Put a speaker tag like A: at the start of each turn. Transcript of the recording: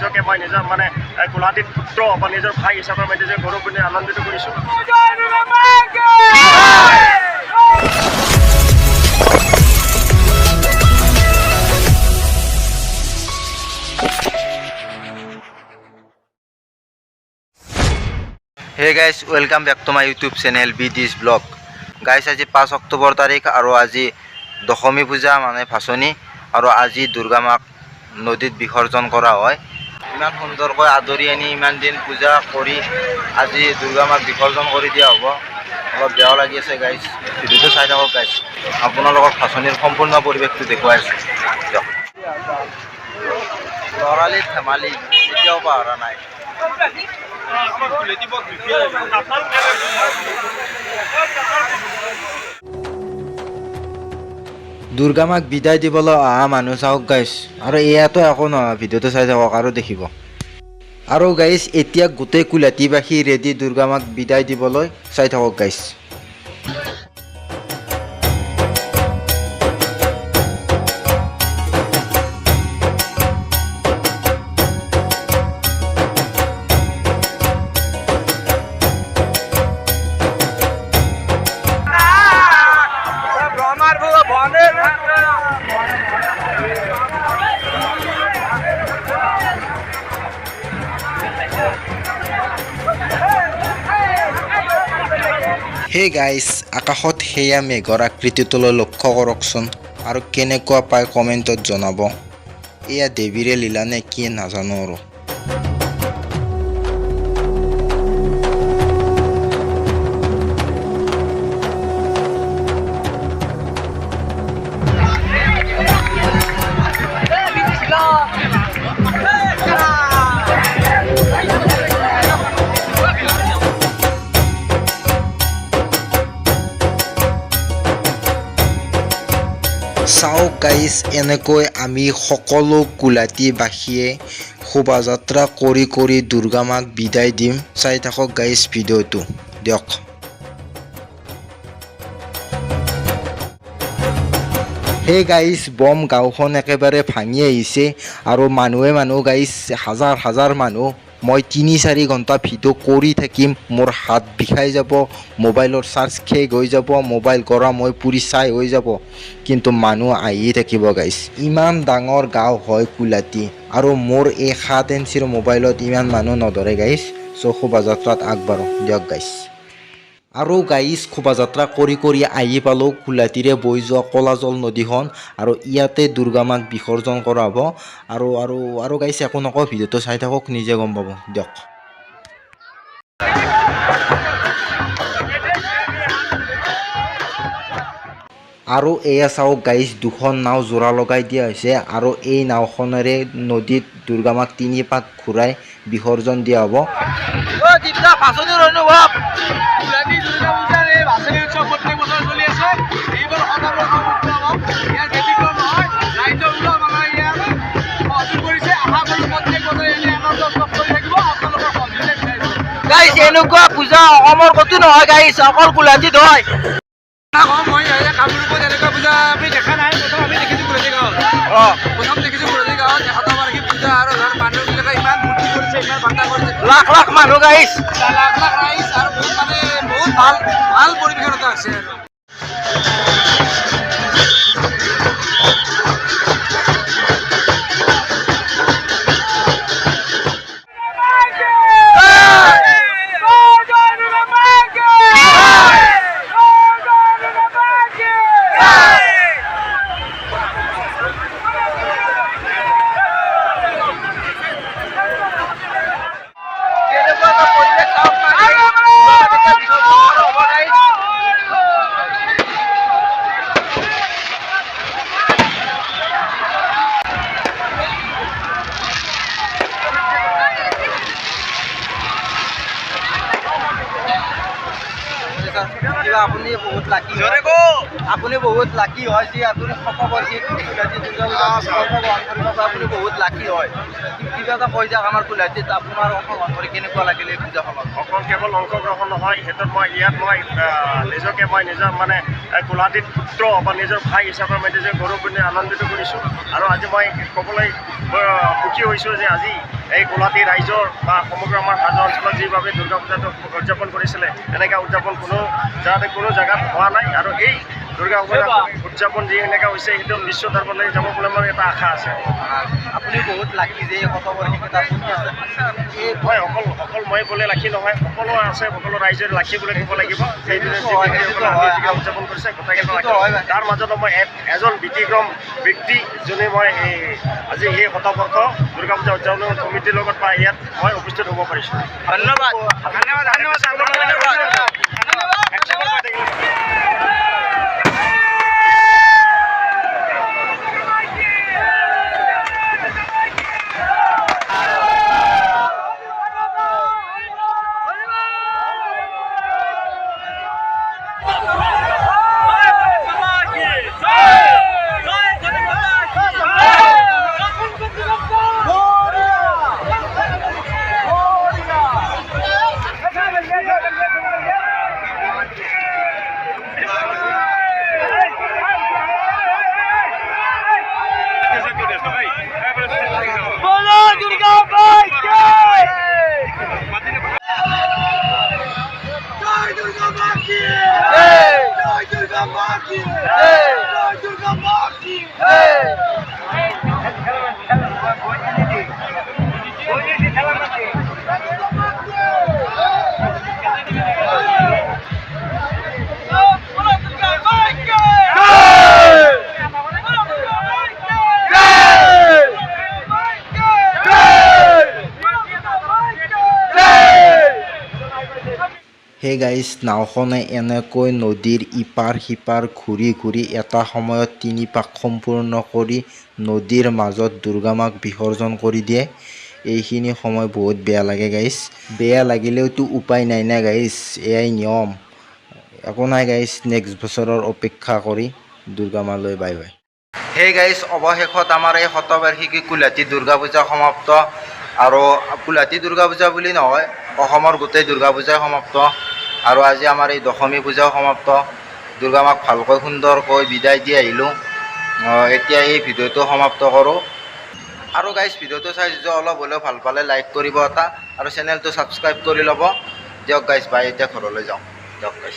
A: নিজকে মই নিজৰ মানে গুৱাহাটীত পুত্ৰ বা নিজৰ ভাই হিচাপে মই নিজে গৌৰৱ বুলি আনন্দিত কৰিছোঁ।
B: Hey guys, welcome back to my YouTube channel বি দিছ ব্লগ। গাইজ, আজি 5 অক্টোবৰ তাৰিখ আৰু আজি দশমী পূজা মানে ভাচনি, আৰু আজি দুৰ্গা মাক নদীত বিসৰ্জন কৰা হয়। ইমান সুন্দৰকৈ আদৰি আনি ইমান দিন পূজা কৰি আজি দুৰ্গা মাক বিসৰ্জন কৰি দিয়া হ'ব। অলপ বেয়া লাগি আছে গাইজ, ভিডিঅ'টো চাই থাকক গাইজ। আপোনালোকক ভাচনিৰ সম্পূৰ্ণ পৰিৱেশটো দেখুৱাই আছোঁ দিয়ক। ল'ৰালিৰ ধেমালি এতিয়াও পাহৰা নাই। দুৰ্গা মাক বিদায় দিবলৈ অহা মানুহ চাওক গাইজ, আৰু এয়াতো একো নহয়, ভিডিঅ'টো চাই থাকক আৰু দেখিব। আৰু গাইজ, এতিয়া গোটেই কুলহাটীবাসী ৰেডি দুৰ্গা মাক বিদায় দিবলৈ, চাই থাকক গাইজ। হে গাইজ, আকাশত সেয়া মেঘৰ আকৃতিটোলৈ লক্ষ্য কৰকচোন, আৰু কেনেকুৱা পায় কমেণ্টত জনাব। এয়া দেৱীৰে লীলা নে কি নাজানো আৰু। চাওক গাইজ, এনেকৈ আমি সকলো কুলহাটীবাসীয়ে শোভাযাত্ৰা কৰি কৰি দুৰ্গা মাক বিদায় দিম। চাই থাকক গাইজ ভিডিঅ'টো দিয়ক। সেই গাইজ, বম গাঁওখন একেবাৰে ভাঙি আহিছে, আৰু মানুহ গাইজ, হাজাৰ হাজাৰ মানুহ। মই 3-4 ঘণ্টা ভিডিঅ' কৰি থাকিম, মোৰ হাত বিষাই যাব, মোবাইলৰ চাৰ্জ শেষ হৈ যাব, মোবাইল গৰম হৈ পুৰি চাই হৈ যাব, কিন্তু মানুহ আহিয়ে থাকিব গাইজ। ইমান ডাঙৰ গাঁও হয় কুলহাটী, আৰু মোৰ এই 7 ইঞ্চিৰ মোবাইলত ইমান মানুহ নধৰে গাইজ। চ' শোভাযাত্ৰাত আগবাঢ়ো দিয়ক গাইজ। আৰু গাইজ, শোভাযাত্ৰা কৰি কৰি আহি পালোঁ কুলহাটীৰে বৈ যোৱা কলাজল নদীখন, আৰু ইয়াতে দুৰ্গা মাক বিসৰ্জন কৰা হ'ব। আৰু গাইজ, একো নকওঁ, ভিডিঅ'টো চাই থাকক, নিজে গম পাব দিয়ক। আৰু এয়া চাওক গাইজ, 2খন নাও জোৰা লগাই দিয়া হৈছে, আৰু এই নাওখনেৰে নদীত দুৰ্গা মাক 3 পাক ঘূৰাই বিসৰ্জন দিয়া হ'ব। গাইজ, এনেকুৱা পূজা অসমৰ ক'তো নহয় গাইজ, অকল কুলহাটীত হয়।
C: মই কামৰূপত এনেকুৱা পূজা আমি দেখা নাই। প্ৰথম আমি দেখিছোঁ কুলহাটী গাঁৱত। প্ৰথম দেখিছোঁ কুলহাটী গাঁৱত শতবাৰ্ষিকী পূজা, আৰু মানুহবিলাকে ইমান ফূৰ্তি কৰিছে, ইমান বাৰ্তা কৰিছে,
B: লাখ লাখ মানুহ গাইজ,
C: লাখ লাখ ৰাইজ, আৰু বহুত ভাল ভাল পৰিৱেশনতা আছে।
B: আপুনি বহুত লাকি, আপুনি বহুত লাকি হয় যে আপুনি শতবাৰ্ষিকী কুলহাটী দুৰ্গা পূজা অংশগ্ৰহণ কৰিব, আপুনি বহুত লাকি হয়। কিবা এটা কৈ যাওক, আমাৰ কুলহাটীত আপোনাৰ অংশগ্ৰহণ কৰি কেনেকুৱা লাগিলে এই পূজাখনত?
A: অকল কেৱল অংশগ্ৰহণ নহয়, ক্ষেত্ৰত মই নিজকে মই নিজৰ মানে গুৱাহাটীত পুত্ৰ বা নিজৰ ভাই হিচাপে মই নিজে গৌৰৱ বুলি আনন্দিত কৰিছোঁ। আৰু আজি মই ক'বলৈ সুখী হৈছোঁ যে আজি এই কোলাতী ৰাইজৰ বা সমগ্ৰ আমাৰ হাজো অঞ্চলত যিভাৱে দুৰ্গা পূজাটো উদযাপন কৰিছিলে এনেকৈ উদযাপন কোনো জেগাত হোৱা নাই আৰু এই দুৰ্গা পূজা উদযাপন যি এনেকৈ হৈছে সেইটো বিশ্ব দৰবাৰলৈ যাব বুলি মোৰ এটা আশা আছে
C: আপুনি বহুত লাকি যে শতবাৰ্ষিকীত আপুনি আছে
A: হয় অকল মই বোলে লাখি নহয় সকলো আছে সকলো ৰাইজে লাখি বুলি ক'ব লাগিব সেইদিনা উদযাপন কৰিছে গোটেইকেইটা তাৰ মাজতো মই এজন ব্যতিক্ৰম ব্যক্তি যোনে মই আজি এই শতবৰ্ষ দুৰ্গা পূজা উদযাপন কমিটিৰ লগত বা ইয়াত মই উপস্থিত হ'ব পাৰিছোঁ
C: ধন্যবাদ ধন্যবাদ ধন্যবাদ
B: সেই গাইজ নাওখনে এনেকৈ নদীৰ ইপাৰ সিপাৰ ঘূৰি ঘূৰি এটা সময়ত 3 পাক সম্পূৰ্ণ কৰি নদীৰ মাজত দুৰ্গা মাক বিসৰ্জন কৰি দিয়ে। এইখিনি সময় বহুত বেয়া লাগে গাইজ, বেয়া লাগিলেওতো উপায় নাই না গাইজ, এয়াই নিয়ম। একো নাই গাইজ, নেক্সট বছৰৰ অপেক্ষা কৰি দুৰ্গা মালৈ বাই বাই। সেই গাইজ অৱশেষত আমাৰ এই শতবাৰ্ষিকী কুলহাটী দুৰ্গা পূজা সমাপ্ত। আৰু কুলহাটী দুৰ্গা পূজা বুলি নহয়, অসমৰ গোটেই দুৰ্গা পূজাই সমাপ্ত। আৰু আজি আমাৰ এই দশমী পূজাও সমাপ্ত। দুৰ্গা মাক ভালকৈ সুন্দৰকৈ বিদায় দি আহিলোঁ। এতিয়া এই ভিডিঅ'টো সমাপ্ত কৰোঁ। আৰু গাইজ ভিডিঅ'টো চাই যদি অলপ হ'লেও ভাল পালে লাইক কৰিব এটা, আৰু চেনেলটো ছাবস্ক্ৰাইব কৰি ল'ব। দিয়ক গাইজ, বাই, এতিয়া ঘৰলৈ যাওঁ। দিয়ক গাইজ।